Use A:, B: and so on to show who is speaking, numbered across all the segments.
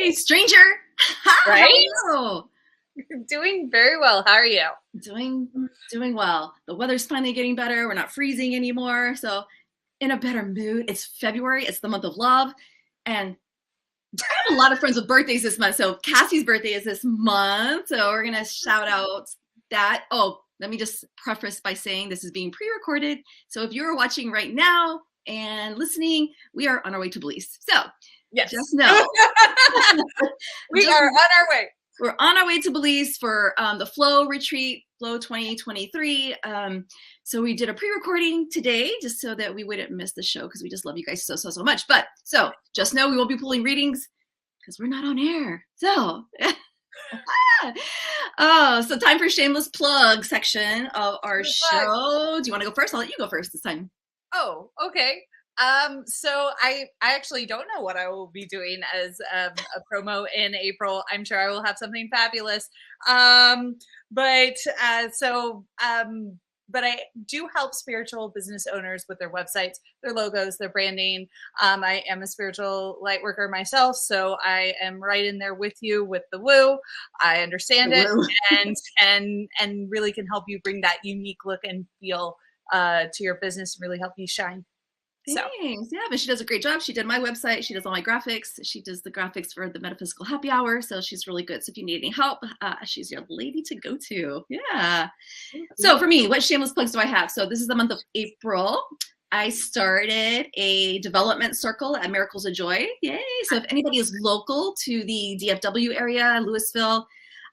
A: Hey, stranger.
B: Right?
A: How are you?
B: Doing very well. How are you?
A: Doing well. The weather's finally getting better. We're not freezing anymore. So in a better mood. It's February. It's the month of love. And I have a lot of friends with birthdays this month. So Cassie's birthday is this month. So we're going to shout out that. Oh, let me just preface by saying this is being pre-recorded. So if you're watching right now and listening, we are on our way to Belize. So
B: yes,
A: just know.
B: we are on our way.
A: We're on our way to Belize for the Flow Retreat, Flow 2023. So we did a pre-recording today just so that we wouldn't miss the show because we just love you guys so much. But so just know we won't be pulling readings because we're not on air. So, so time for shameless plug section of our show. Do you want to go first? I'll let you go first this time.
B: Oh, okay. So I actually don't know what I will be doing as a promo in April. I'm sure I will have something fabulous. But I do help spiritual business owners with their websites, their logos, their branding. I am a spiritual light worker myself, so I am right in there with you with the woo. I understand it and really can help you bring that unique look and feel to your business and really help you shine.
A: Thanks. Yeah, but she does a great job. She did my website. She does all my graphics. She does the graphics for the Metaphysical Happy Hour. So she's really good. So if you need any help, she's your lady to go to. Yeah. So for me, what shameless plugs do I have? So this is the month of April. I started a development circle at Miracles of Joy. Yay. So if anybody is local to the DFW area, Louisville,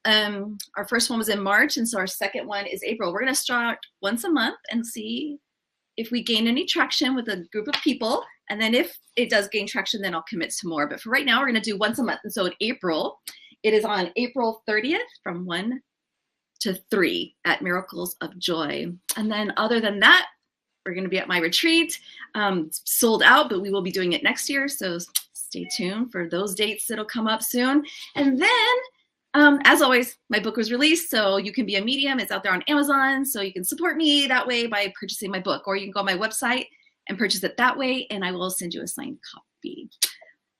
A: our first one was in March. And so our second one is April. We're going to start once a month and see if we gain any traction with a group of people. And then if it does gain traction, then I'll commit to more. But for right now, we're going to do once a month. And so in April, it is on April 30th from 1 to 3 at Miracles of Joy. And then other than that, we're going to be at my retreat. Sold out, but we will be doing it next year. So stay tuned for those dates. It'll come up soon. And then as always, my book was released, so you can be a medium. It's out there on Amazon, so you can support me that way by purchasing my book, or you can go on my website and purchase it that way, and I will send you a signed copy.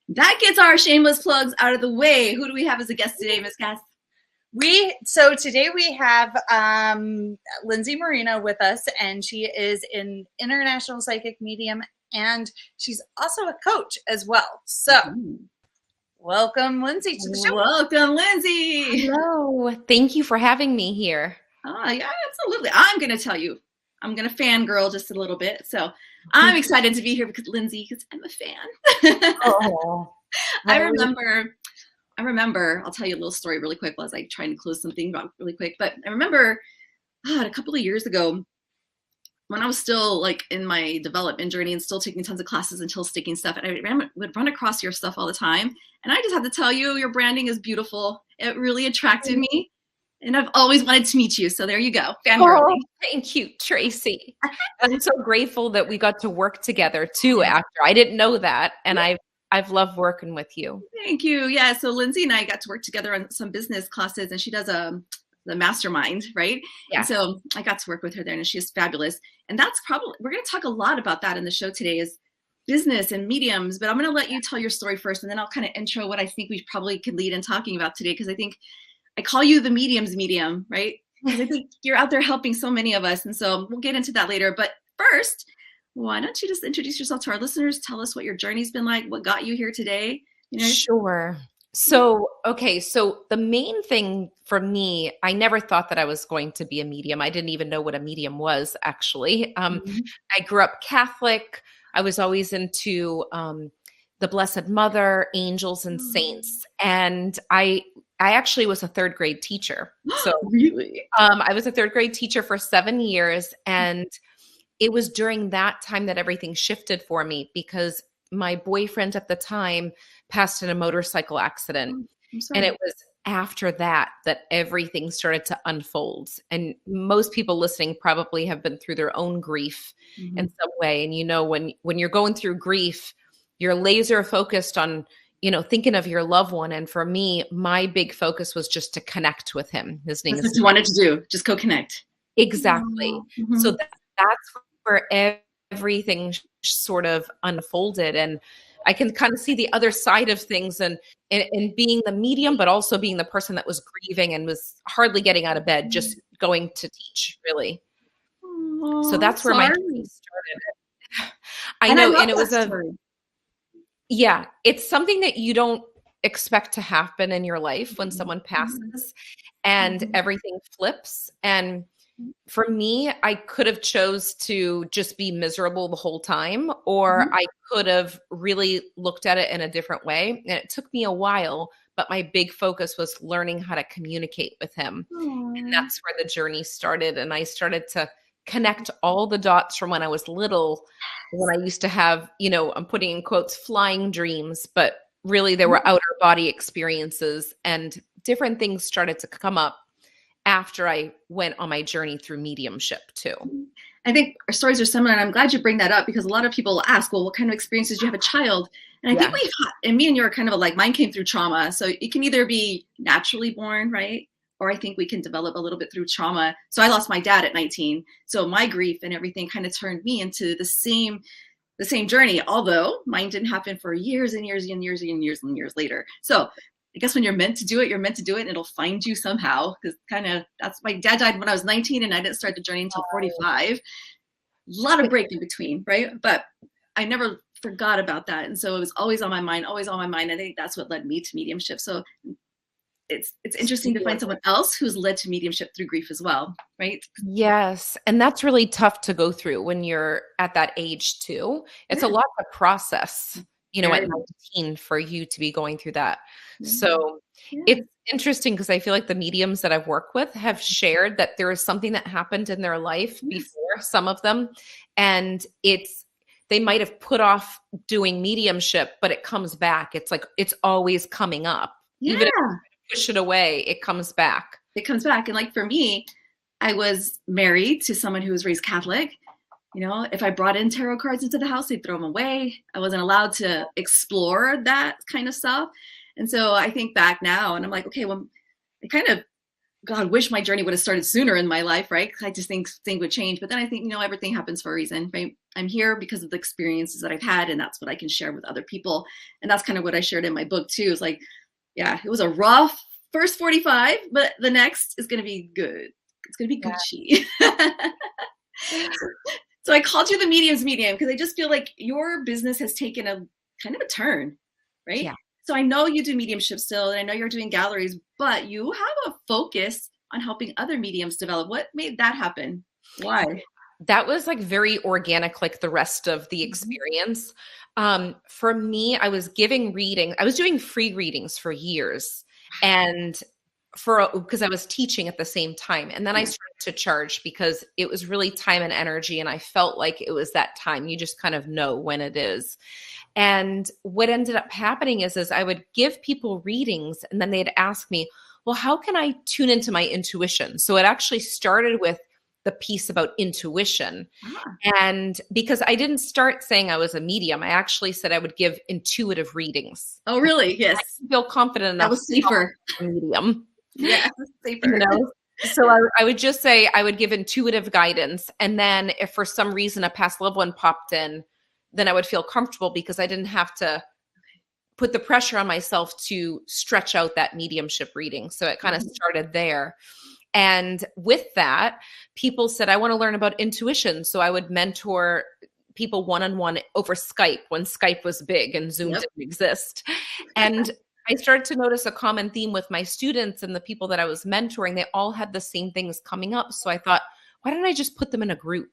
A: That gets our shameless plugs out of the way. Who do we have as a guest today, Miss Cass?
B: So today we have Lindsay Marino with us, and she is an international psychic medium, and she's also a coach as well. So. Welcome, Lindsay, to the show.
A: Welcome, Lindsay.
C: Hello. Thank you for having me here.
A: Oh, yeah, absolutely. I'm going to tell you. I'm going to fangirl just a little bit. So I'm excited to be here because Lindsay, because I'm a fan.
C: Oh.
A: I remember, I'll tell you a little story really quick while I was trying to close something really quick. But I remember a couple of years ago, when I was still in my development journey and still taking tons of classes and tail-sticking stuff, and I would run across your stuff all the time. And I just have to tell you, your branding is beautiful. It really attracted me. And I've always wanted to meet you. So there you go. Fangirling.
C: Thank you, Tracy. I'm so grateful that we got to work together too after. I didn't know that. And I've loved working with you.
A: Thank you. Yeah. So Lindsay and I got to work together on some business classes, and she does the mastermind, right?
C: Yeah.
A: And so I got to work with her there, and she's fabulous. And that's probably, we're going to talk a lot about that in the show today, is business and mediums, but I'm going to let you tell your story first, and then I'll kind of intro what I think we probably could lead in talking about today, because I think I call you the medium's medium, right? Because I think you're out there helping so many of us, and so we'll get into that later. But first, why don't you just introduce yourself to our listeners? Tell us what your journey's been like, what got you here today.
C: Sure. So the main thing for me, I never thought that I was going to be a medium. I didn't even know what a medium was, actually. I grew up Catholic. I was always into the Blessed Mother, angels, and saints. And I actually was a third grade teacher. So
A: really?
C: I was a third grade teacher for 7 years. And it was during that time that everything shifted for me, because my boyfriend at the time passed in a motorcycle accident. And it was after that everything started to unfold. And most people listening probably have been through their own grief in some way. And when you're going through grief, you're laser focused on, thinking of your loved one. And for me, my big focus was just to connect with him. His name is
A: what you wanted to do. Just go connect.
C: Exactly. So that's where everything sort of unfolded. And I can kind of see the other side of things and being the medium, but also being the person that was grieving and was hardly getting out of bed, just going to teach, really. So that's where my journey started. I know. And it was yeah, it's something that you don't expect to happen in your life when someone passes and everything flips. And for me, I could have chose to just be miserable the whole time, or I could have really looked at it in a different way. And it took me a while, but my big focus was learning how to communicate with him. And that's where the journey started. And I started to connect all the dots from when I was little, when I used to have, I'm putting in quotes, flying dreams, but really there were outer body experiences, and different things started to come up after I went on my journey through mediumship too.
A: I think our stories are similar, and I'm glad you bring that up, because a lot of people will ask, well, what kind of experiences do you have a child? And I think and me and you are kind of like, mine came through trauma. So it can either be naturally born, right? Or I think we can develop a little bit through trauma. So I lost my dad at 19. So my grief and everything kind of turned me into the same journey, although mine didn't happen for years and years and years and years and years later. So I guess when you're meant to do it, and it'll find you somehow. Because that's my dad died when I was 19, and I didn't start the journey until 45. A lot of break in between, right? But I never forgot about that. And so it was always on my mind, always on my mind. I think that's what led me to mediumship. So it's interesting to find someone else who's led to mediumship through grief as well, right?
C: Yes. And that's really tough to go through when you're at that age too. It's a lot to process, at 19 for you to be going through that. So it's interesting, because I feel like the mediums that I've worked with have shared that there is something that happened in their life before, some of them, and they might have put off doing mediumship, but it comes back. It's like, it's always coming up. Even if you push it away, it comes back.
A: It comes back. And like for me, I was married to someone who was raised Catholic. If I brought in tarot cards into the house, they'd throw them away. I wasn't allowed to explore that kind of stuff. And so I think back now and I'm like, okay, well, God, wish my journey would have started sooner in my life, right? Because I just think things would change. But then I think, everything happens for a reason, right? I'm here because of the experiences that I've had, and that's what I can share with other people. And that's kind of what I shared in my book too. It's like, yeah, it was a rough first 45, but the next is going to be good. It's going to be Gucci. So I called you the medium's medium because I just feel like your business has taken a kind of a turn, right? Yeah. So I know you do mediumship still, and I know you're doing galleries, but you have a focus on helping other mediums develop. What made that happen? Why?
C: That was like very organic, like the rest of the experience. For me, I was giving reading. I was doing free readings for years, and because I was teaching at the same time. And then I started to charge because it was really time and energy. And I felt like it was that time. You just kind of know when it is. And what ended up happening is I would give people readings, and then they'd ask me, well, how can I tune into my intuition? So it actually started with the piece about intuition. And because I didn't start saying I was a medium, I actually said I would give intuitive readings.
A: Oh, really? Yes.
C: I feel confident enough.
A: That was safer.
C: To be a medium.
A: Yeah, safer.
C: So I would just say I would give intuitive guidance. And then if for some reason a past loved one popped in, then I would feel comfortable because I didn't have to put the pressure on myself to stretch out that mediumship reading. So it kind of started there. And with that, people said, I want to learn about intuition. So I would mentor people one-on-one over Skype when Skype was big and Zoom didn't exist. And I started to notice a common theme with my students and the people that I was mentoring. They all had the same things coming up. So I thought, why don't I just put them in a group?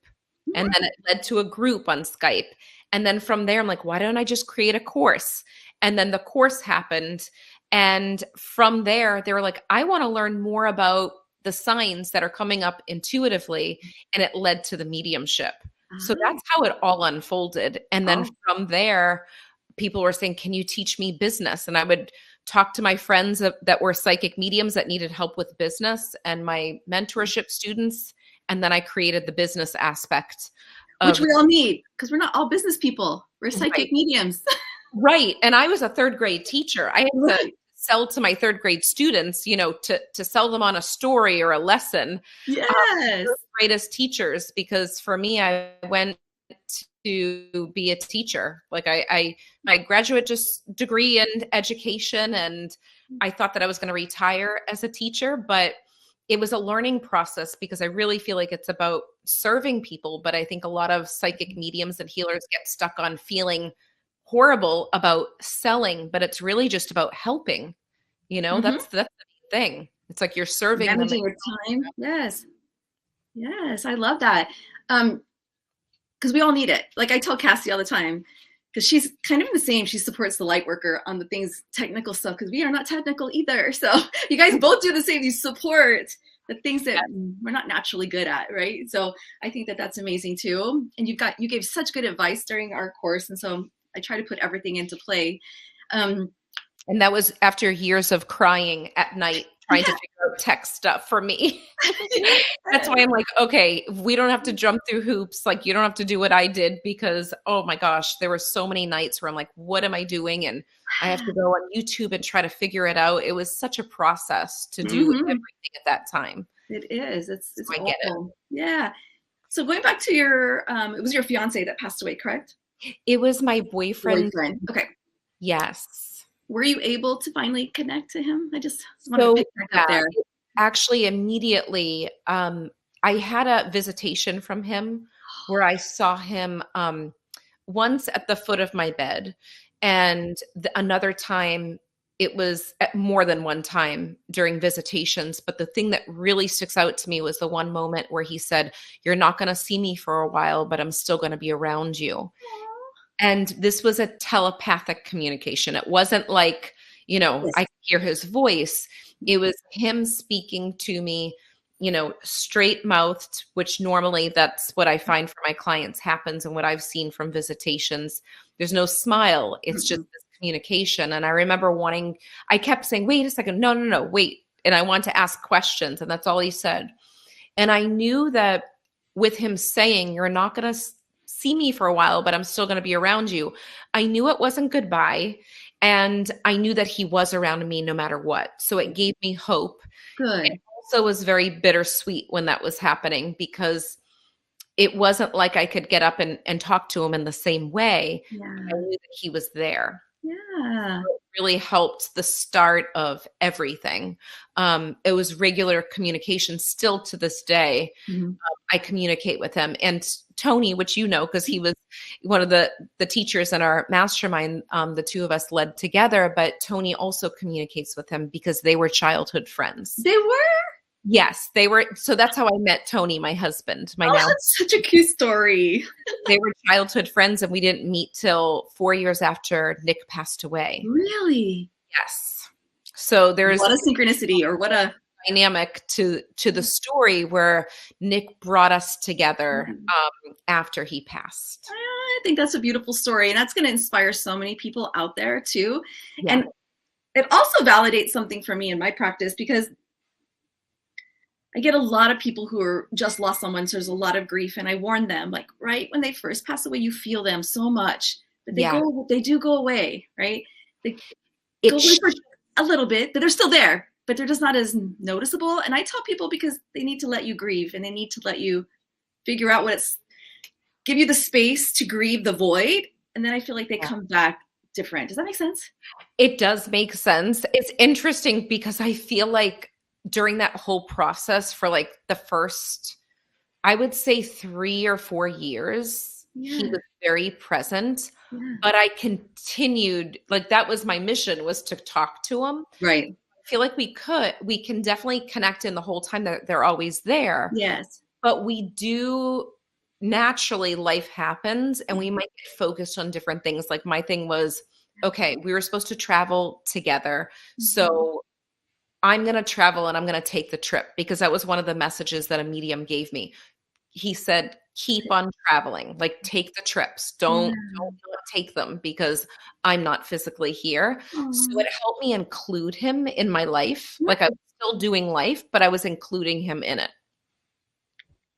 C: And then it led to a group on Skype. And then from there, I'm like, why don't I just create a course? And then the course happened. And from there, they were like, I want to learn more about the signs that are coming up intuitively. And it led to the mediumship. So that's how it all unfolded. And then from there, people were saying, can you teach me business? And I would talk to my friends that were psychic mediums that needed help with business and my mentorship students. And then I created the business aspect.
A: Which we all need, because we're not all business people. We're psychic mediums.
C: Right. And I was a third grade teacher. I had to sell to my third grade students, to sell them on a story or a lesson.
A: Yes.
C: Greatest teachers, because for me, I went to be a teacher. Like my graduate degree in education, and I thought that I was going to retire as a teacher, but it was a learning process because I really feel like it's about serving people. But I think a lot of psychic mediums and healers get stuck on feeling horrible about selling, but it's really just about helping. That's the main thing. It's like you're serving them.
A: Managing your time. Yes. Yes. I love that. Because we all need it. Like I tell Cassie all the time, because she's kind of in the same, she supports the light worker on the things, technical stuff, because we are not technical either. So you guys both do the same. You support the things that we're not naturally good at, right? So I think that that's amazing too. And you gave such good advice during our course. And so I try to put everything into play.
C: And that was after years of crying at night, trying to figure out tech stuff for me. That's why I'm like, okay, we don't have to jump through hoops. Like you don't have to do what I did, because, oh my gosh, there were so many nights where I'm like, what am I doing? And I have to go on YouTube and try to figure it out. It was such a process to do everything at that time.
A: It is. It's
C: so I get it.
A: Yeah. So going back to your, it was your fiance that passed away, correct?
C: It was my boyfriend.
A: Okay.
C: Yes.
A: Were you able to finally connect to him? I just want to pick that up there.
C: Actually, immediately, I had a visitation from him where I saw him once at the foot of my bed, and another time, it was at more than one time during visitations. But the thing that really sticks out to me was the one moment where he said, "You're not going to see me for a while, but I'm still going to be around you." And this was a telepathic communication. It wasn't like, I could hear his voice. It was him speaking to me, straight mouthed, which normally that's what I find for my clients happens. And what I've seen from visitations, there's no smile. It's just this communication. And I remember I kept saying, wait a second. No, wait. And I want to ask questions. And that's all he said. And I knew that with him saying, "You're not going to see me for a while, but I'm still going to be around you," I knew it wasn't goodbye. And I knew that he was around me no matter what. So it gave me hope.
A: Good.
C: It also was very bittersweet when that was happening, because it wasn't like I could get up and talk to him in the same way.
A: Yeah.
C: I knew that he was there.
A: Yeah.
C: So it really helped the start of everything. It was regular communication still to this day. I communicate with him. And Tony, which because he was one of the teachers in our mastermind, the two of us led together, but Tony also communicates with him because they were childhood friends.
A: They were?
C: Yes, they were. So that's how I met Tony, my husband.
A: That's such a cute story.
C: They were childhood friends, and we didn't meet till 4 years after Nick passed away.
A: Really?
C: Yes. So there's
A: what a synchronicity, or what a
C: dynamic to the story where Nick brought us together after he passed.
A: I think that's a beautiful story, and that's going to inspire so many people out there too.
C: Yeah.
A: And it also validates something for me in my practice, because I get a lot of people who are just lost someone, so there's a lot of grief, and I warn them, like, right when they first pass away, you feel them so much, but they do go away, right? They go away for a little bit, but they're still there, but they're just not as noticeable. And I tell people, because they need to let you grieve, and they need to let you figure out give you the space to grieve the void, and then I feel like they come back different. Does that make sense?
C: It does make sense. It's interesting because I feel like during that whole process for like the first, I would say 3 or 4 years, he was very present, but I continued, like that was my mission, was to talk to him.
A: Right.
C: I feel like we can definitely connect in the whole time that they're always there.
A: Yes.
C: But we do, naturally life happens and we might get focused on different things. Like my thing was, okay, we were supposed to travel together. So I'm going to travel and I'm going to take the trip, because that was one of the messages that a medium gave me. He said, keep on traveling, like take the trips. Don't not take them because I'm not physically here. So it helped me include him in my life. Like I was still doing life, but I was including him in it.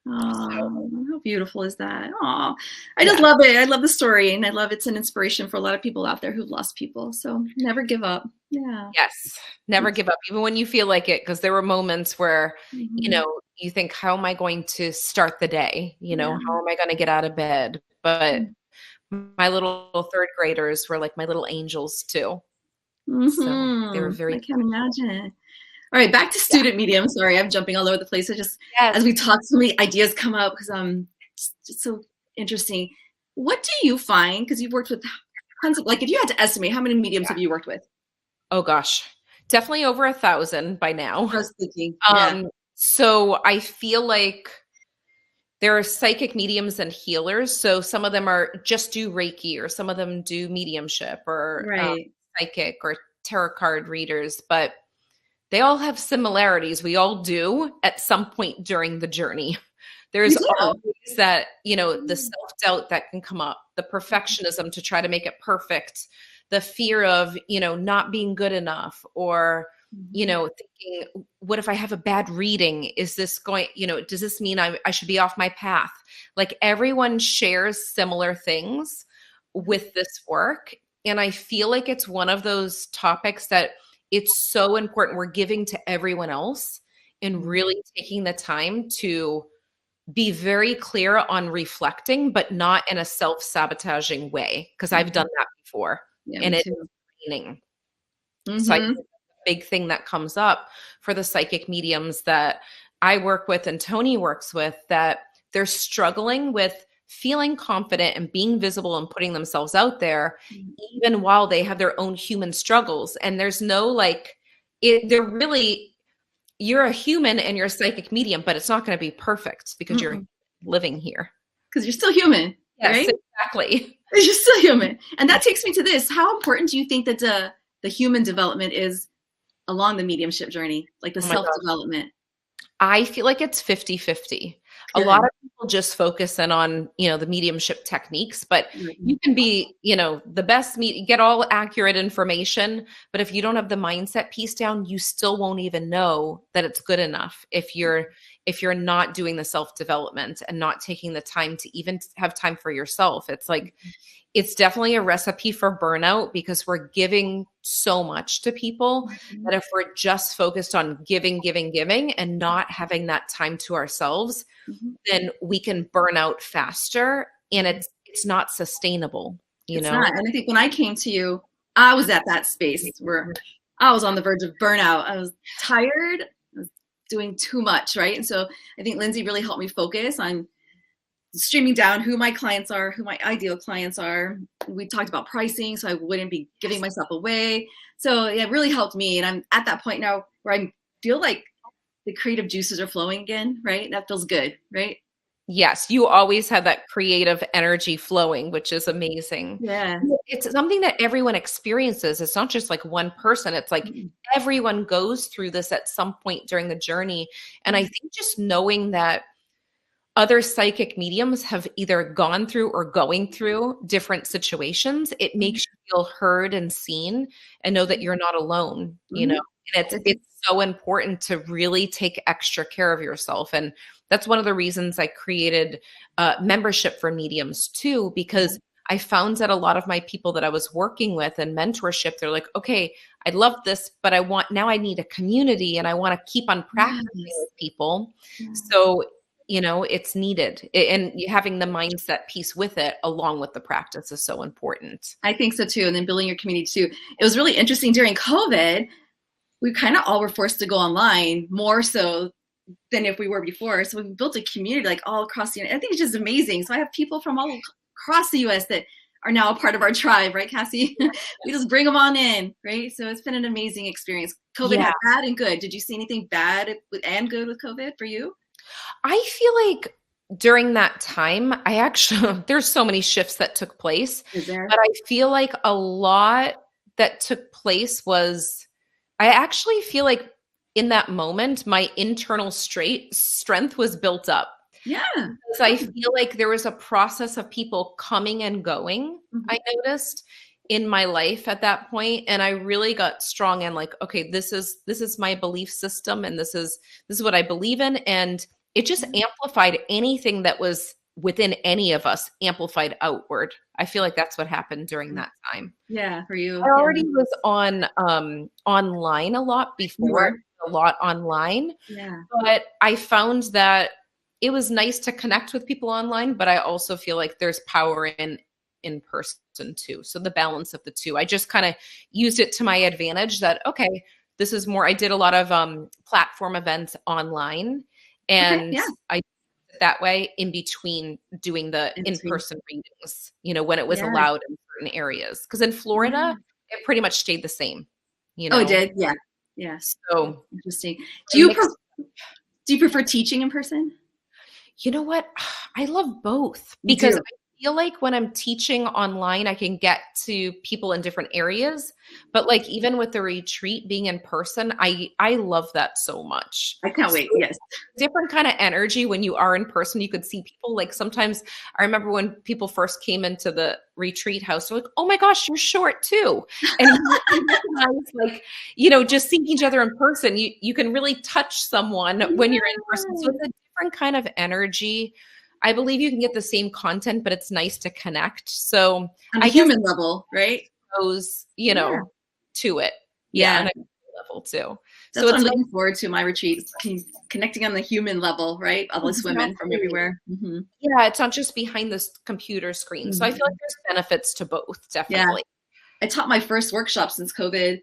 A: Oh, how beautiful is that? Oh, I just love it. I love the story, and I love it's an inspiration for a lot of people out there who've lost people. So never give up. Yeah.
C: Yes. Never give up, even when you feel like it, because there were moments where, you know, you think, how am I going to start the day? You know, how am I going to get out of bed? but my little third graders were like my little angels too. So they were very.
A: I can imagine. All right, back to student medium. Sorry, I'm jumping all over the place. So just as we talk, so many ideas come up because it's so interesting. What do you find? Because you've worked with tons of, like, if you had to estimate, how many mediums have you worked with?
C: Oh gosh, definitely over 1,000 by now.
A: I was thinking.
C: So I feel like there are psychic mediums and healers. So some of them are just do Reiki, or some of them do mediumship, or psychic, or tarot card readers, but they all have similarities. We all do at some point during the journey. There's always that, the self-doubt that can come up, the perfectionism to try to make it perfect, the fear of, not being good enough, or, thinking, what if I have a bad reading? Is this going, does this mean I should be off my path? Like, everyone shares similar things with this work. And I feel like it's one of those topics that it's so important we're giving to everyone else, and really taking the time to be very clear on reflecting, but not in a self-sabotaging way. Because I've done that before, and it's draining. So I think the big thing that comes up for the psychic mediums that I work with and Tony works with, that they're struggling with feeling confident and being visible and putting themselves out there, even while they have their own human struggles. And there's no you're a human and you're a psychic medium, but it's not going to be perfect because you're living here.
A: Because you're still human.
C: Yes,
A: right?
C: Exactly.
A: You're still human. And that takes me to this. How important do you think that the human development is along the mediumship journey, like the self-development?
C: I feel like it's 50-50. A lot of people just focus in on, the mediumship techniques, but you can be, the best, get all accurate information. But if you don't have the mindset piece down, you still won't even know that it's good enough if you're not doing the self-development and not taking the time to even have time for yourself. It's like, it's definitely a recipe for burnout, because we're giving so much to people that if we're just focused on giving and not having that time to ourselves, then we can burn out faster, and it's not sustainable,
A: It's not. And I think when I came to you, I was at that space where I was on the verge of burnout. I was tired. I was doing too much, right? And so I think Lindsay really helped me focus on streaming down who my clients are, who my ideal clients are. We talked about pricing, so I wouldn't be giving myself away. So it really helped me. And I'm at that point now where I feel like the creative juices are flowing again, right? That feels good, right?
C: Yes, you always have that creative energy flowing, which is amazing.
A: Yeah.
C: It's something that everyone experiences. It's not just like one person. It's like everyone goes through this at some point during the journey. And I think just knowing that other psychic mediums have either gone through or going through different situations, it makes you feel heard and seen, and know that you're not alone, And it's so important to really take extra care of yourself. And that's one of the reasons I created membership for mediums too, because I found that a lot of my people that I was working with and mentorship, they're like, okay, I love this, but I need a community, and I want to keep on practicing with people. So it's needed. And having the mindset piece with it, along with the practice, is so important.
A: I think so too. And then building your community too. It was really interesting during COVID. We kind of all were forced to go online, more so than if we were before. So we built a community like all across the United. I think it's just amazing. So I have people from all across the US that are now a part of our tribe, right, Cassie? We just bring them on in, right? So it's been an amazing experience. COVID had bad and good. Did you see anything bad and good with COVID for you?
C: I feel like during that time, there's so many shifts that took place, but I feel like a lot that took place was, I actually feel like in that moment, my internal strength was built up.
A: Yeah.
C: Because I feel like there was a process of people coming and going, I noticed in my life at that point. And I really got strong and like, okay, this is my belief system, and this is what I believe in. And it just amplified anything that was within any of us, amplified outward. I feel like that's what happened during that time.
A: Yeah, for you.
C: I already was on online a lot before, a lot online.
A: Yeah.
C: But I found that it was nice to connect with people online, but I also feel like there's power in person too. So the balance of the two, I just kind of used it to my advantage that, okay, this is more, I did a lot of platform events online, and I did it that way in between doing the in-person readings, when it was allowed in certain areas. Because in Florida, it pretty much stayed the same,
A: Oh, it did? Yeah. Yeah.
C: So
A: interesting. Do you prefer teaching in person?
C: You know what? I love both, because I feel like when I'm teaching online, I can get to people in different areas. But like even with the retreat being in person, I love that so much.
A: I can't wait. Yes.
C: Different kind of energy when you are in person. You could see people. Like sometimes I remember when people first came into the retreat house, they're like, oh my gosh, you're short too. And like, just seeing each other in person, you can really touch someone when you're in person. So it's a different kind of energy. I believe you can get the same content, but it's nice to connect. So
A: on a human level, right?
C: Goes, to it. Yeah. On a level too.
A: That's what I'm looking forward to my retreats, connecting on the human level, right? All those women from everywhere. Mm-hmm.
C: Yeah. It's not just behind this computer screen. Mm-hmm. So I feel like there's benefits to both, definitely.
A: Yeah. I taught my first workshop since COVID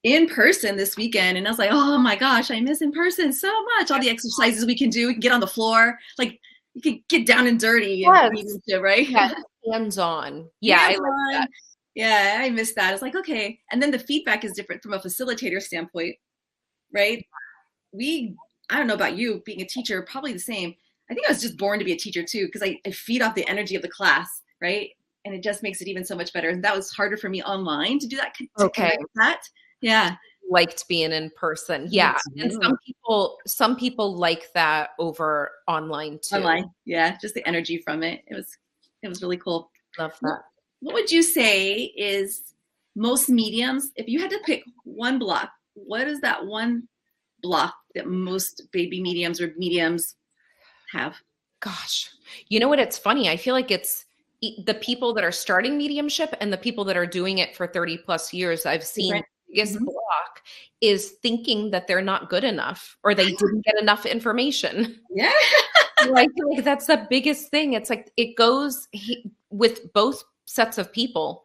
A: in person this weekend, and I was like, oh my gosh, I miss in person so much. All the exercises we can do, we can get on the floor, like you can get down and dirty, and right?
C: Yeah, hands-on. Yeah, I like that.
A: Yeah, I miss that. It's like, okay, and then the feedback is different from a facilitator standpoint, right? I don't know about you, being a teacher, probably the same. I think I was just born to be a teacher too, because I feed off the energy of the class, right? And it just makes it even so much better. And that was harder for me online to do that. Yeah.
C: Liked being in person. Yeah. And some people like that over online too.
A: Online. Yeah. Just the energy from it. It was really cool.
C: Love that.
A: What would you say is most mediums, if you had to pick one block, what is that one block that most baby mediums or mediums have? Gosh,
C: you know what? It's funny. I feel like it's the people that are starting mediumship and the people that are doing it for 30 plus years. I've seen the biggest block is thinking that they're not good enough or they didn't get enough information.
A: Yeah.
C: So I feel like that's the biggest thing. It's like it goes with both sets of people.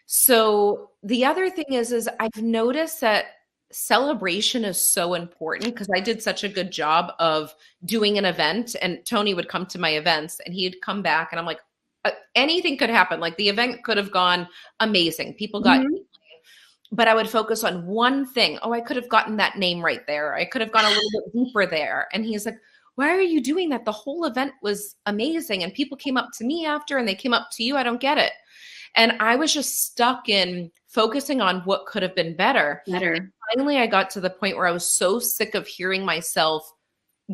C: So the other thing is I've noticed that celebration is so important because I did such a good job of doing an event, and Tony would come to my events and he'd come back and I'm like, anything could happen. Like the event could have gone amazing. People got, but I would focus on one thing. Oh, I could have gotten that name right there. I could have gone a little bit deeper there. And he's like, why are you doing that? The whole event was amazing. And people came up to me after and they came up to you. I don't get it. And I was just stuck in focusing on what could have been better. And finally, I got to the point where I was so sick of hearing myself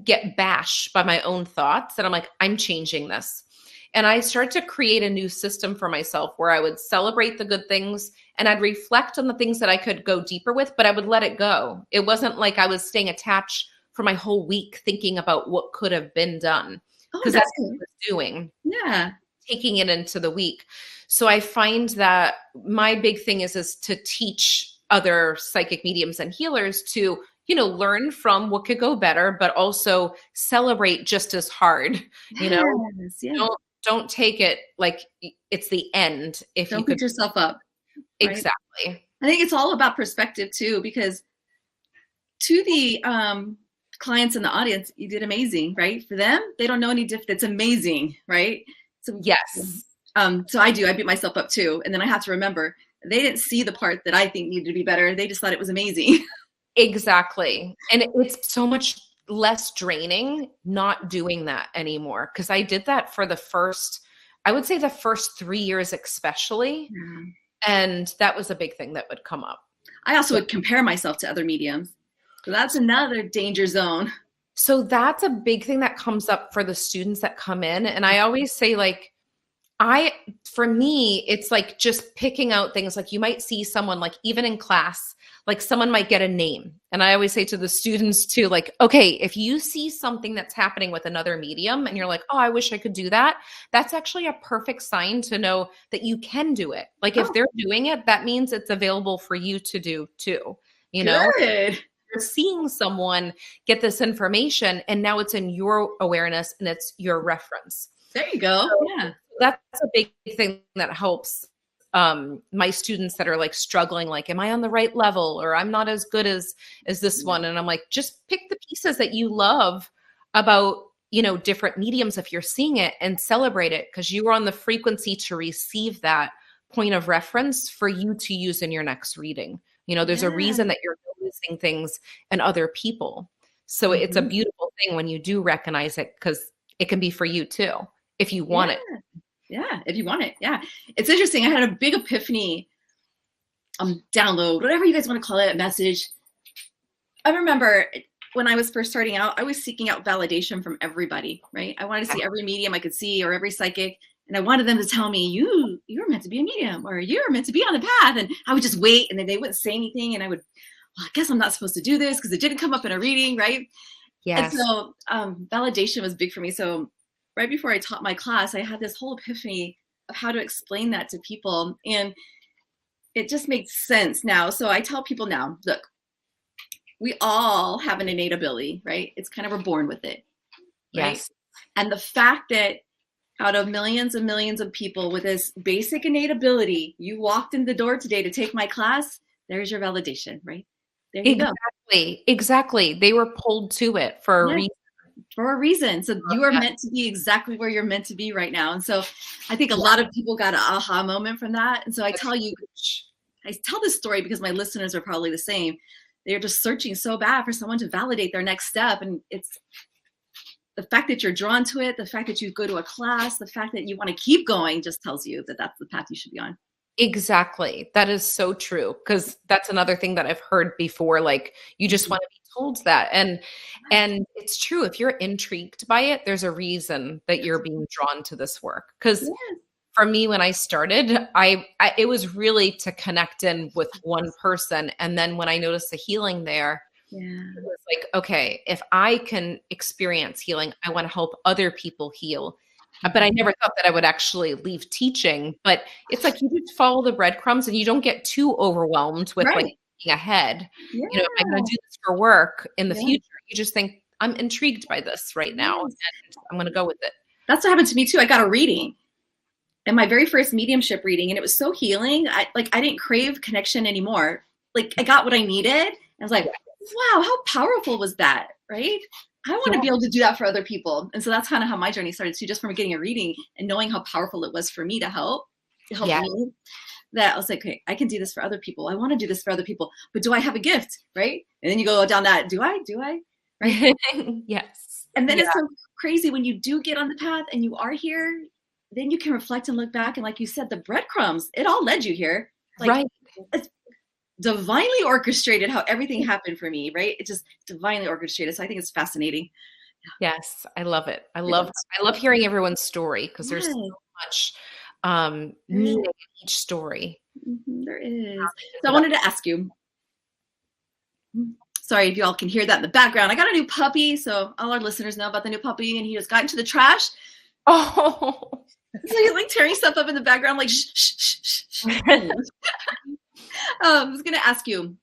C: get bashed by my own thoughts that I'm like, I'm changing this. And I started to create a new system for myself where I would celebrate the good things and I'd reflect on the things that I could go deeper with, but I would let it go. It wasn't like I was staying attached for my whole week thinking about what could have been done. Because that's what I was doing.
A: Yeah.
C: Taking it into the week. So I find that my big thing is to teach other psychic mediums and healers to, learn from what could go better, but also celebrate just as hard. Don't take it like it's the end. If
A: don't beat yourself up.
C: Right? Exactly.
A: I think it's all about perspective too, because to the clients in the audience, you did amazing, right? For them, they don't know any different. It's amazing, right? So
C: yes.
A: So I beat myself up too. And then I have to remember they didn't see the part that I think needed to be better. They just thought it was amazing.
C: Exactly. And it's so much less draining not doing that anymore. Cause I did that for the first 3 years, especially. Mm-hmm. And that was a big thing that would come up.
A: I also would compare myself to other mediums. So that's another danger zone.
C: So that's a big thing that comes up for the students that come in. And I always say for me, it's like just picking out things. Like you might see someone, like even in class, like someone might get a name. And I always say to the students too, like, okay, if you see something that's happening with another medium and you're like, oh, I wish I could do that. That's actually a perfect sign to know that you can do it. Like if they're doing it, that means it's available for you to do too,
A: Good.
C: you're seeing someone get this information and now it's in your awareness and it's your reference.
A: There you go.
C: So
A: yeah.
C: That's a big thing that helps my students that are like struggling, like, am I on the right level? Or I'm not as good as this one. And I'm like, just pick the pieces that you love about, you know, different mediums if you're seeing it, and celebrate it, because you are on the frequency to receive that point of reference for you to use in your next reading. You know, there's a reason that you're noticing things in other people. So it's a beautiful thing when you do recognize it, because it can be for you too, if you want it.
A: Yeah, if you want it. Yeah. It's interesting. I had a big epiphany, download, whatever you guys want to call it, a message. I remember when I was first starting out, I was seeking out validation from everybody, right? I wanted to see every medium I could see, or every psychic. And I wanted them to tell me, you're meant to be a medium, or you're meant to be on the path. And I would just wait, and then they wouldn't say anything. And I would, well, I guess I'm not supposed to do this because it didn't come up in a reading, right?
C: Yes.
A: And so validation was big for me. So right before I taught my class, I had this whole epiphany of how to explain that to people. And it just makes sense now. So I tell people now, look, we all have an innate ability, right? It's kind of, we're born with it. Right?
C: Yes.
A: And the fact that out of millions and millions of people with this basic innate ability, you walked in the door today to take my class, there's your validation, right? There you go.
C: Exactly. They were pulled to it for a reason.
A: For a reason. So you are meant to be exactly where you're meant to be right now. And so I think a lot of people got an aha moment from that. And so I tell this story because my listeners are probably the same. They're just searching so bad for someone to validate their next step. And it's the fact that you're drawn to it, the fact that you go to a class, the fact that you want to keep going just tells you that that's the path you should be on.
C: Exactly. That is so true. Because that's another thing that I've heard before. Like, you just want to be told that. And it's true. If you're intrigued by it, there's a reason that you're being drawn to this work. Because for me, when I started, it was really to connect in with one person. And then when I noticed the healing there, it was like, okay, if I can experience healing, I want to help other people heal. But I never thought that I would actually leave teaching. But it's like, you just follow the breadcrumbs and you don't get too overwhelmed with like thinking ahead. You know, if I'm going to do this for work in the future, you just think, I'm intrigued by this right now, and I'm going to go with it.
A: That's what happened to me too. I got a reading, and my very first mediumship reading, and it was so healing. I didn't crave connection anymore. Like, I got what I needed. I was like, wow, how powerful was that, right? I want to be able to do that for other people. And so that's kind of how my journey started too, just from getting a reading and knowing how powerful it was for me to help me. That I was like, okay, I can do this for other people. I want to do this for other people, but do I have a gift, right? And then you go down that, do I, right?
C: Yes.
A: And then it's so crazy when you do get on the path and you are here, then you can reflect and look back. And like you said, the breadcrumbs, it all led you here. Like, it's divinely orchestrated how everything happened for me, right? It's just divinely orchestrated. So I think it's fascinating.
C: Yes, I love it. I love hearing everyone's story, because there's so much meaning in each story.
A: There is. So I wanted to ask you, sorry if you all can hear that in the background, I got a new puppy. So all our listeners know about the new puppy, and he just got into the trash.
C: Oh,
A: so he's like tearing stuff up in the background, like shh, shh, shh, shh. I was going to ask you,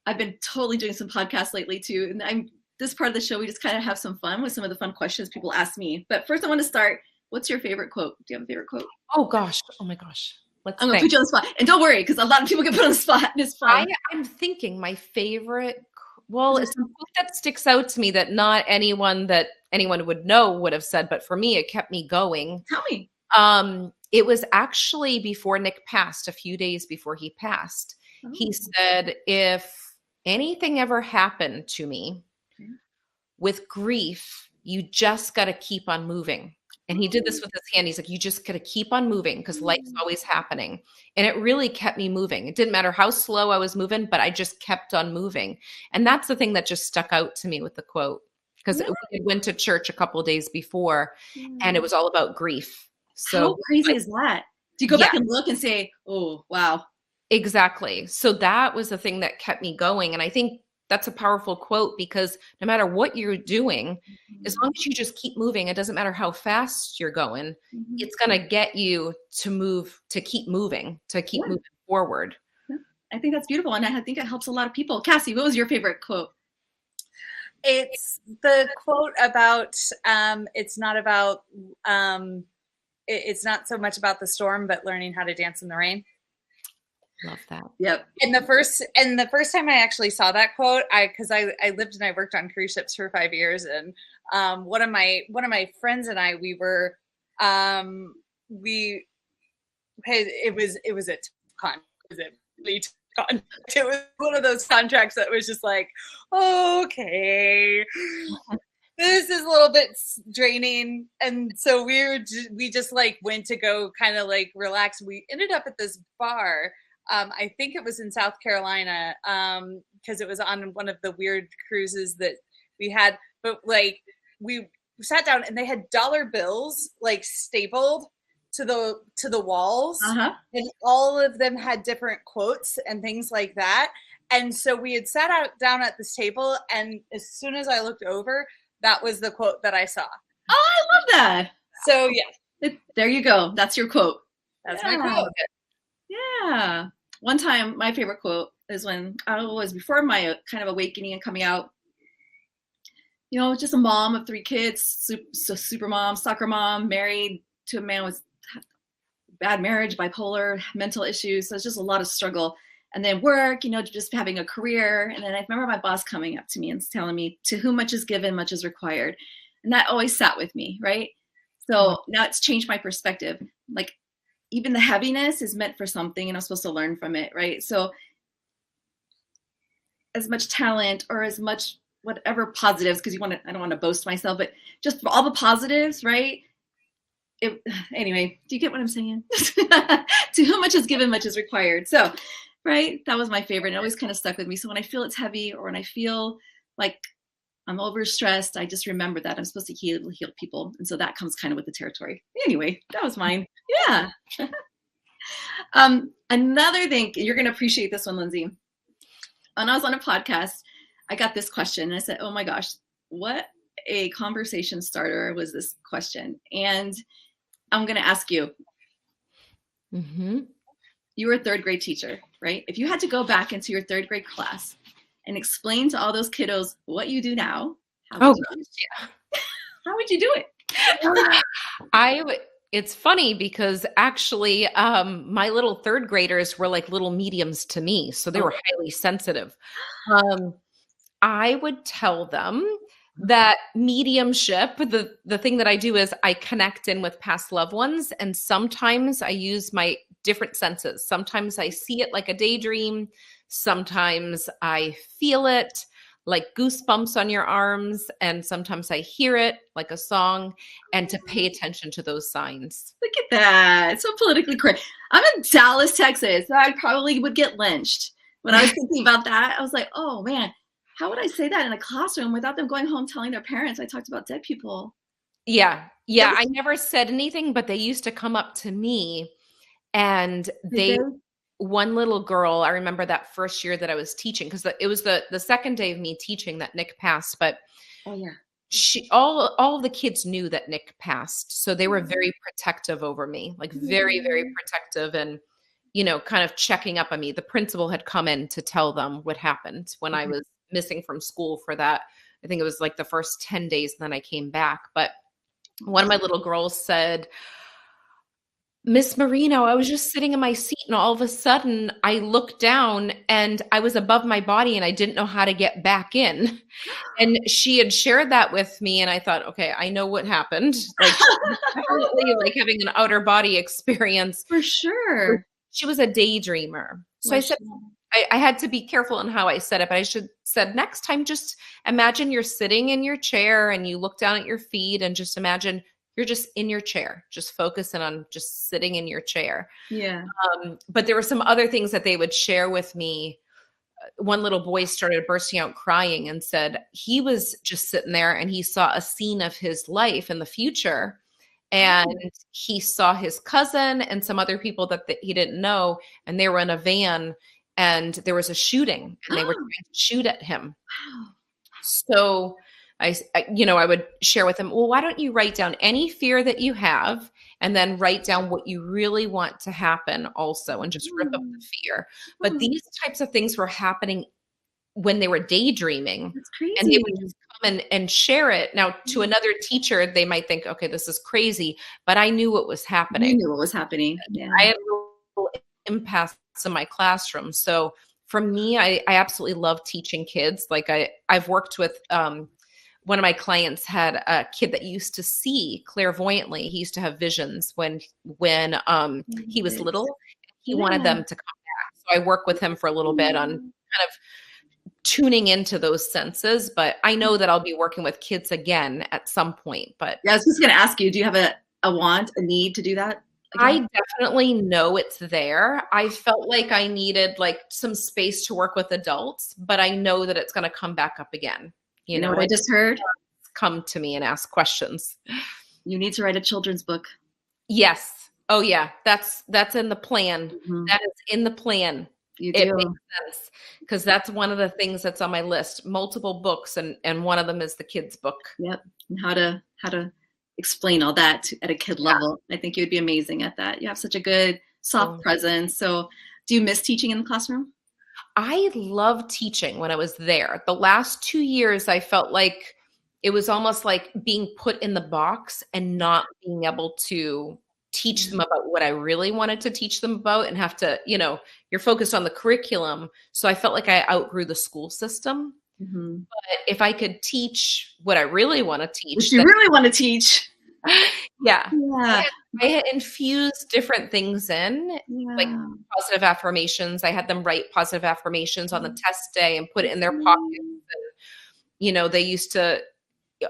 A: I've been totally doing some podcasts lately too. And this part of the show, we just kind of have some fun with some of the fun questions people ask me. But first I want to start, what's your favorite quote? Do you have a favorite quote?
C: Oh gosh. Oh my gosh.
A: I'm going to put you on the spot. And don't worry, because a lot of people get put on the spot and it's fun.
C: I'm thinking my favorite, it's a quote that sticks out to me that not anyone would know would have said, but for me, it kept me going.
A: Tell me.
C: It was actually before Nick passed, a few days before he passed. Oh. He said, if anything ever happened to me with grief, you just got to keep on moving. And he did this with his hand. He's like, you just got to keep on moving because life's always happening. And it really kept me moving. It didn't matter how slow I was moving, but I just kept on moving. And that's the thing that just stuck out to me with the quote, because we went to church a couple of days before and it was all about grief. So
A: how crazy is that? Do you go back and look and say, oh, wow.
C: Exactly. So that was the thing that kept me going. And I think that's a powerful quote, because no matter what you're doing, as long as you just keep moving, it doesn't matter how fast you're going, it's going to get you to move, to keep moving forward.
A: I think that's beautiful. And I think it helps a lot of people. Cassie, what was your favorite quote?
B: It's the quote about, it's not so much about the storm, but learning how to dance in the rain.
C: Love that.
A: Yep.
B: And the first time I actually saw that quote, because I lived and I worked on cruise ships for 5 years, and one of my friends and I, it was a con. It was one of those contracts that was just like, okay, this is a little bit draining. And so we just like went to go kind of like relax. We ended up at this bar. I think it was in South Carolina, because it was on one of the weird cruises that we had. But like we sat down and they had dollar bills like stapled to the walls, and all of them had different quotes and things like that. And so we had sat down at this table, and as soon as I looked over, that was the quote that I saw.
A: Oh, I love that.
B: So yeah,
A: there you go. That's your quote.
B: That's my quote.
A: Yeah. One time, my favorite quote is when I was before my kind of awakening and coming out. You know, just a mom of 3 kids, super mom, soccer mom, married to a man with bad marriage, bipolar, mental issues. So it's just a lot of struggle. And then work, you know, just having a career. And then I remember my boss coming up to me and telling me, to whom much is given, much is required. And that always sat with me, right? So now it's changed my perspective. Like, even the heaviness is meant for something, and I'm supposed to learn from it, right? So as much talent or as much whatever positives, because I don't want to boast myself, but just all the positives, right? Anyway, do you get what I'm saying? To whom much is given, much is required. So, right, that was my favorite. It always kind of stuck with me. So when I feel it's heavy, or when I feel like I'm overstressed, I just remember that I'm supposed to heal people. And so that comes kind of with the territory. Anyway, that was mine. Yeah. Another thing, you're going to appreciate this one, Lindsay. When I was on a podcast, I got this question, and I said, oh my gosh, what a conversation starter was this question. And I'm going to ask you. You were a 3rd grade teacher, right? If you had to go back into your 3rd grade class and explain to all those kiddos what you do now, how would you do it?
C: It's funny because actually my little 3rd graders were like little mediums to me. So they were highly sensitive. I would tell them that mediumship, the thing that I do is I connect in with past loved ones. And sometimes I use my different senses. Sometimes I see it like a daydream. Sometimes I feel it like goosebumps on your arms. And sometimes I hear it like a song, and to pay attention to those signs.
A: Look at that. It's so politically correct. I'm in Dallas, Texas. So I probably would get lynched. When I was thinking about that, I was like, oh man, how would I say that in a classroom without them going home telling their parents I talked about dead people?
C: Yeah. I never said anything, but they used to come up to me, and one little girl, I remember that first year that I was teaching, because it was the second day of me teaching that Nick passed, but all of the kids knew that Nick passed. So they were very protective over me, like very, very protective, and, you know, kind of checking up on me. The principal had come in to tell them what happened when I was missing from school for that. I think it was like the first 10 days, and then I came back. But one of my little girls said, Miss Marino, I was just sitting in my seat, and all of a sudden I looked down and I was above my body, and I didn't know how to get back in. And she had shared that with me, and I thought, okay, I know what happened. Like, definitely like having an outer body experience.
A: For sure.
C: She was a daydreamer. So I said, I had to be careful in how I said it, but I said next time, just imagine you're sitting in your chair and you look down at your feet, and just imagine you're just in your chair, just focusing on just sitting in your chair.
A: Yeah.
C: But there were some other things that they would share with me. One little boy started bursting out crying and said he was just sitting there and he saw a scene of his life in the future. And he saw his cousin and some other people that he didn't know, and they were in a van, and there was a shooting, and they were trying to shoot at him. So I would share with him, well, why don't you write down any fear that you have and then write down what you really want to happen also, and just rip up the fear. But these types of things were happening when they were daydreaming.
A: That's crazy.
C: And they would just come and share it. Now, to another teacher, they might think, okay, this is crazy, but I knew what was happening.
A: You knew what was happening. Yeah.
C: I had little impasse in my classroom. So for me, I absolutely love teaching kids. Like I've worked with, one of my clients had a kid that used to see clairvoyantly. He used to have visions when he was little. He wanted them to come back. So I work with him for a little bit on kind of tuning into those senses, but I know that I'll be working with kids again at some point. But
A: yeah, I was just going to ask you, do you have a want, a need to do that again?
C: I definitely know it's there. I felt like I needed like some space to work with adults, but I know that it's going to come back up again.
A: You know what I just heard?
C: Come to me and ask questions.
A: You need to write a children's book.
C: Yes. Oh yeah. That's in the plan. That is in the plan.
A: You do.
C: It makes sense, because that's one of the things that's on my list. Multiple books, and one of them is the kids' book.
A: Yep. And how to explain all that at a kid level. I think you would be amazing at that. You have such a good soft presence. So do you miss teaching in the classroom?
C: I loved teaching when I was there. The last 2 years, I felt like it was almost like being put in the box and not being able to teach them about what I really wanted to teach them about, and have to, you're focused on the curriculum. So I felt like I outgrew the school system. But if I could teach what I really want to teach.
A: What you really want to teach.
C: Yeah. I had infused different things in, like positive affirmations. I had them write positive affirmations on the test day and put it in their pockets. And, they used to,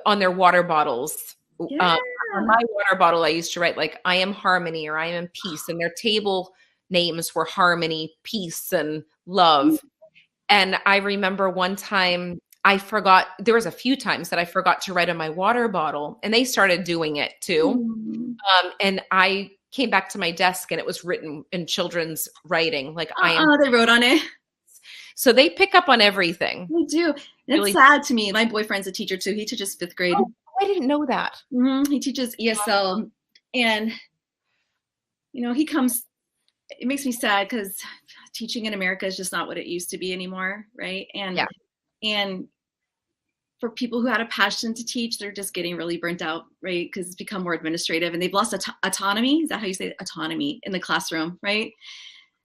C: on their water bottles, on my water bottle, I used to write like, I am harmony, or I am in peace. And their table names were harmony, peace, and love. And I remember one time there was a few times that I forgot to write on my water bottle, and they started doing it too. And I came back to my desk and it was written in children's writing. Like
A: they wrote on it.
C: So they pick up on everything.
A: They do. It's sad to me. My boyfriend's a teacher too. He teaches 5th grade.
C: Oh, I didn't know that.
A: He teaches ESL, and he comes. It makes me sad because teaching in America is just not what it used to be anymore, right? And for people who had a passion to teach, they're just getting really burnt out, right? Because it's become more administrative, and they've lost autonomy. Is that how you say it? Autonomy in the classroom, right?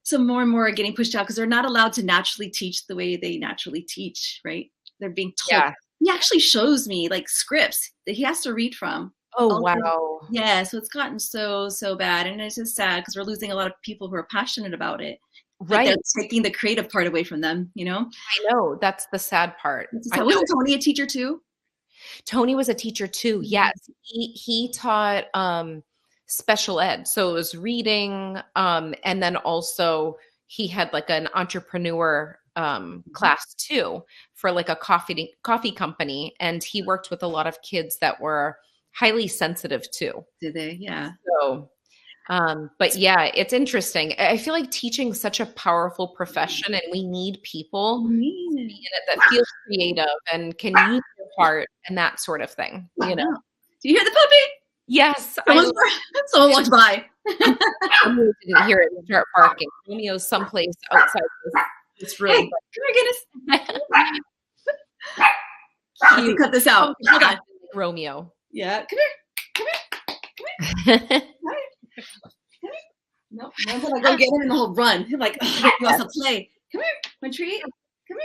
A: So more and more are getting pushed out because they're not allowed to naturally teach the way they naturally teach, right? They're being told. Yeah. He actually shows me like scripts that he has to read from.
C: Oh, wow.
A: Yeah. So it's gotten so bad. And it's just sad because we're losing a lot of people who are passionate about it.
C: Right.
A: That's taking the creative part away from them,
C: I know. That's the sad part.
A: Wasn't Tony a teacher too?
C: Tony was a teacher too. Yes. He taught special ed. So it was reading. And then also he had like an entrepreneur class too, for like a coffee company. And he worked with a lot of kids that were highly sensitive too.
A: Did they? Yeah.
C: So, but yeah, it's interesting. I feel like teaching is such a powerful profession, and we need people to be in it that feel creative and can use their heart and that sort of thing.
A: Do you hear the puppy?
C: Yes.
A: Someone walked by.
C: I didn't hear it start barking. Romeo's someplace outside this room.
A: Hey, come here, Guinness. You cut this out. Hold on.
C: Romeo.
A: Yeah. Come here. No, I'm gonna go get him and he'll run. He's like, he wants to play. Come here, my treat. Come here.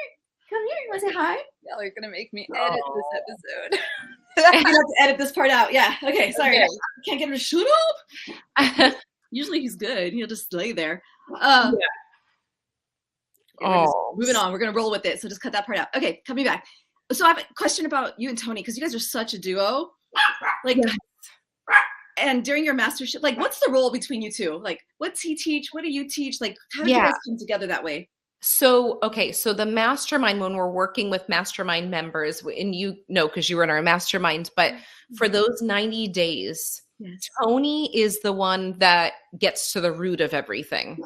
A: You want to say hi?
B: Y'all are gonna make me edit this episode.
A: You have to edit this part out. Yeah. Okay. Sorry. Okay. Can't get him to shut up. Usually he's good. He'll just lay there. Moving on. We're gonna roll with it. So just cut that part out. Okay. Coming back. So I have a question about you and Tony, because you guys are such a duo. Like. And during your mastership, like, what's the role between you two? Like, what's he teach? What do you teach? Like, how do you guys come together that way?
C: So the mastermind, when we're working with mastermind members, and because you were in our mastermind, but for those 90 days, Tony is the one that gets to the root of everything.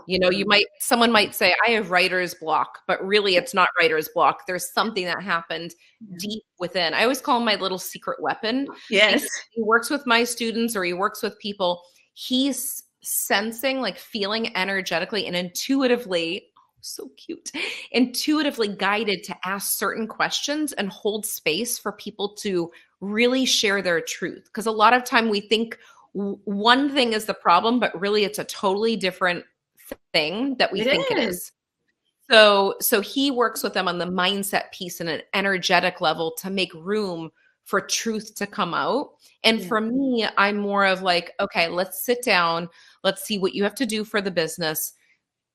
C: Someone might say, I have writer's block, but really it's not writer's block. There's something that happened deep within. I always call him my little secret weapon.
A: Yes.
C: He works with my students, or he works with people. he's sensing, like feeling energetically and intuitively, so cute, intuitively guided to ask certain questions and hold space for people to really share their truth. Because a lot of time we think one thing is the problem, but really it's a totally different thing that we think it is. So he works with them on the mindset piece and an energetic level to make room for truth to come out. And for me, I'm more of like, okay, let's sit down. Let's see what you have to do for the business.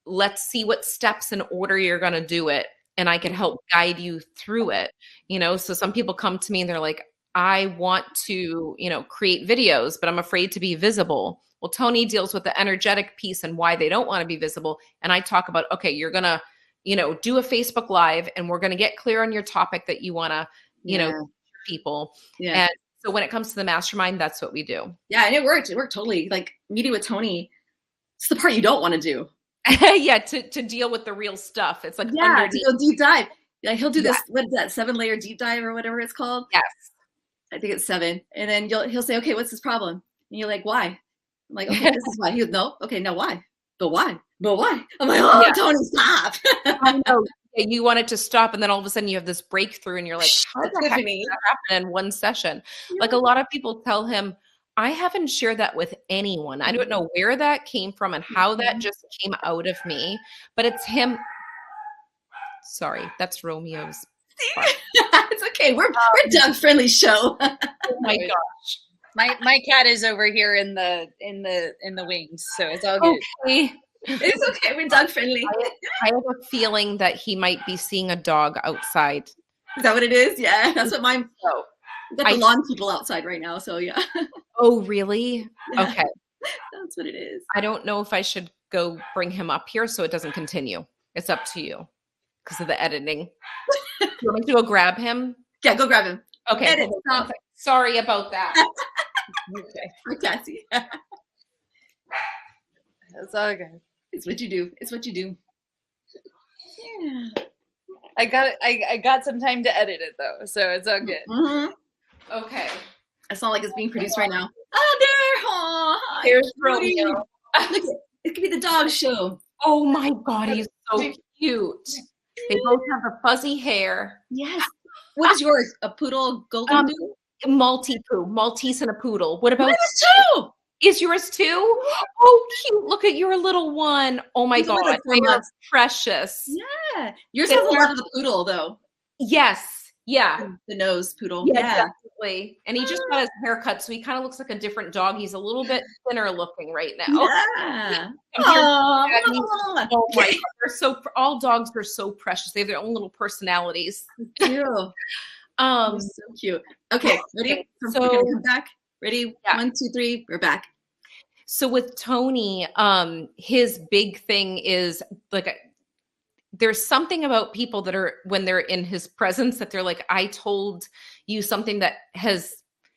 C: Let's see what steps and order you're going to do it. And I can help guide you through it. You know, so some people come to me and they're like, I want to, you know, create videos, but I'm afraid to be visible. Well, Tony deals with the energetic piece and why they don't want to be visible. And I talk about, okay, you're going to, you know, do a Facebook Live and we're going to get clear on your topic that you want to, you know, people. Yeah. And so when it comes to the mastermind, that's what we do.
A: Yeah. And it worked. It worked totally. Like meeting with Tony, it's the part you don't want to do.
C: Yeah. To deal with the real stuff. It's like,
A: to go deep dive. Yeah. He'll do this, what is that, 7-layer deep dive or whatever it's called?
C: Yes.
A: I think it's 7. And then he'll say, okay, what's this problem? And you're like, why? I'm like, okay, this is why. He goes, no. Okay. Now why? But why? But why? I'm like, oh, Tony, stop.
C: I know. You want it to stop, and then all of a sudden you have this breakthrough, and you're like, how the heck did that happen in one session? Yeah. Like a lot of people tell him, I haven't shared that with anyone. I don't know where that came from and how that just came out of me, but it's him. Sorry, that's Romeo's.
A: It's okay. We're dog friendly show.
C: Oh my gosh.
B: My cat is over here in the wings, so it's all good.
C: Okay.
A: It's okay. We're dog friendly.
C: I have a feeling that he might be seeing a dog outside.
A: Is that what it is? Yeah, that's what mine. Oh, we got the lawn people outside right now, so yeah.
C: Oh, really? Okay.
A: That's what it is.
C: I don't know if I should go bring him up here so it doesn't continue. It's up to you because of the editing. You want me to go grab him?
A: Yeah, go grab him.
C: Okay.
A: Edit.
C: Sorry about that.
A: Okay. For Cassie.
B: It's all good.
A: It's what you do. It's what you do. Yeah.
B: I got some time to edit it though, so it's all good.
A: Mm-hmm.
C: Okay.
A: It's not like it's being produced right now. Oh, there. Oh,
C: there's Romeo.
A: It could be the dog show.
C: Oh my God, he's so cute. They both have the fuzzy hair.
A: Yes. What is yours? A poodle, golden doodle?
C: Maltese and a poodle. What about
A: yours too?
C: Is yours too? Oh, cute. Look at your little one. Oh my God. They are precious.
A: Yeah. Yours has a lot of the poodle though.
C: Yes. Yeah.
A: The nose poodle.
C: Yeah. Definitely. And he just got his haircut, so he kind of looks like a different dog. He's a little bit thinner looking right now.
A: Yeah.
C: Oh my God. All dogs are so precious. They have their own little personalities.
A: Cute. So cute. Okay. Ready? So come back. Ready? Yeah. 1, 2, 3. We're back.
C: So with Tony, his big thing is like, there's something about people that are, when they're in his presence, that they're like, I told you something that has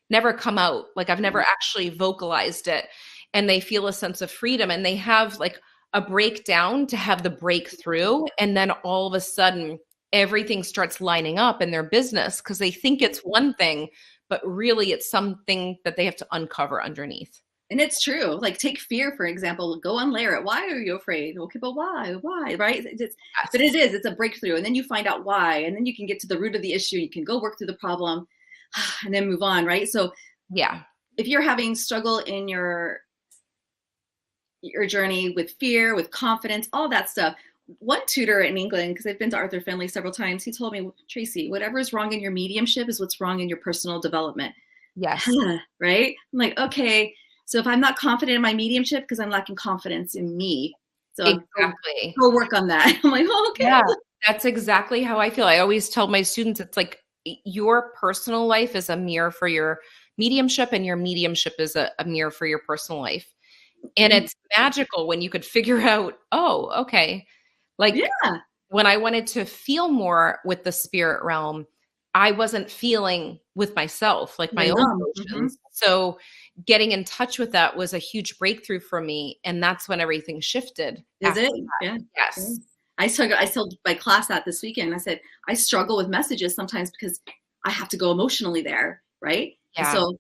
C: never come out. Like I've never actually vocalized it. And they feel a sense of freedom, and they have like a breakdown to have the breakthrough. And then all of a sudden everything starts lining up in their business because they think it's one thing, but really it's something that they have to uncover underneath.
A: And it's true. Like take fear, for example, go unlayer it. Why are you afraid? Okay, but why, right? But it's a breakthrough. And then you find out why, and then you can get to the root of the issue. You can go work through the problem and then move on, right? So
C: yeah,
A: if you're having struggle in your journey with fear, with confidence, all that stuff, one tutor in England, because I've been to Arthur Findlay several times, he told me, Tracy, whatever is wrong in your mediumship is what's wrong in your personal development.
C: Yes.
A: Right? I'm like, okay, so if I'm not confident in my mediumship, because I'm lacking confidence in me. So
C: exactly.
A: Go work on that. I'm like, oh, okay.
C: Yeah, that's exactly how I feel. I always tell my students, it's like your personal life is a mirror for your mediumship, and your mediumship is a mirror for your personal life. And it's magical when you could figure out, oh, okay. Like when I wanted to feel more with the spirit realm, I wasn't feeling with myself, like my own emotions. So getting in touch with that was a huge breakthrough for me. And that's when everything shifted.
A: Is it? Yeah.
C: Yes.
A: I told my class that this weekend. I said, I struggle with messages sometimes because I have to go emotionally there. Right.
C: Yeah.
A: And so